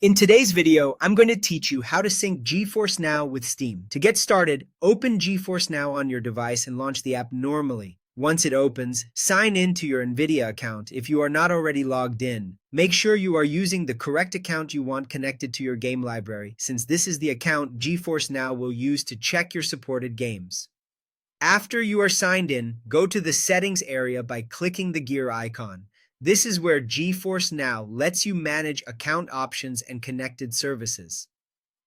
In today's video, I'm going to teach you how to sync GeForce Now with Steam. To get started, open GeForce Now on your device and launch the app normally. Once it opens, sign in to your NVIDIA account if you are not already logged in. Make sure you are using the correct account you want connected to your game library, since this is the account GeForce Now will use to check your supported games. After you are signed in, go to the Settings area by clicking the gear icon. This is where GeForce Now lets you manage account options and connected services.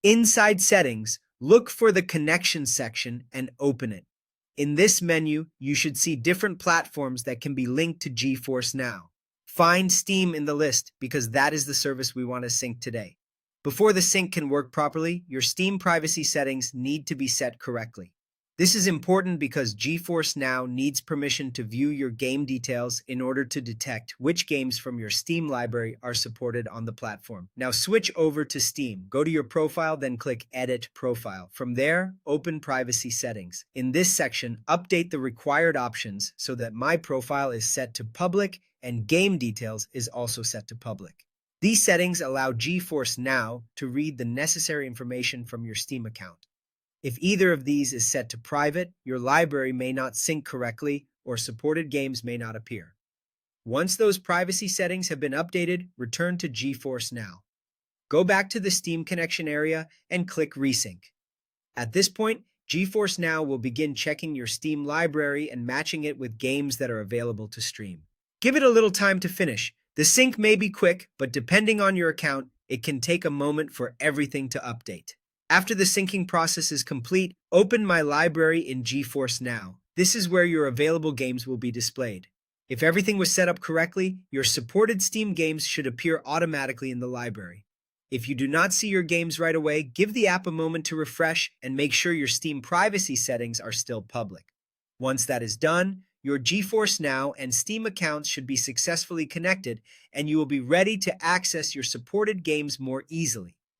Inside Settings, look for the Connections section and open it. In this menu, you should see different platforms that can be linked to GeForce Now. Find Steam in the list because that is the service we want to sync today. Before the sync can work properly, your Steam privacy settings need to be set correctly. This is important because GeForce Now needs permission to view your game details in order to detect which games from your Steam library are supported on the platform. Now switch over to Steam. Go to your profile, then click Edit Profile. From there, open Privacy Settings. In this section, update the required options so that My Profile is set to Public and Game Details is also set to Public. These settings allow GeForce Now to read the necessary information from your Steam account. If either of these is set to private, your library may not sync correctly or supported games may not appear. Once those privacy settings have been updated, return to GeForce Now. Go back to the Steam connection area and click Resync. At this point, GeForce Now will begin checking your Steam library and matching it with games that are available to stream. Give it a little time to finish. The sync may be quick, but depending on your account, it can take a moment for everything to update. After the syncing process is complete, open My Library in GeForce Now. This is where your available games will be displayed. If everything was set up correctly, your supported Steam games should appear automatically in the library. If you do not see your games right away, give the app a moment to refresh and make sure your Steam privacy settings are still public. Once that is done, your GeForce Now and Steam accounts should be successfully connected and you will be ready to access your supported games more easily.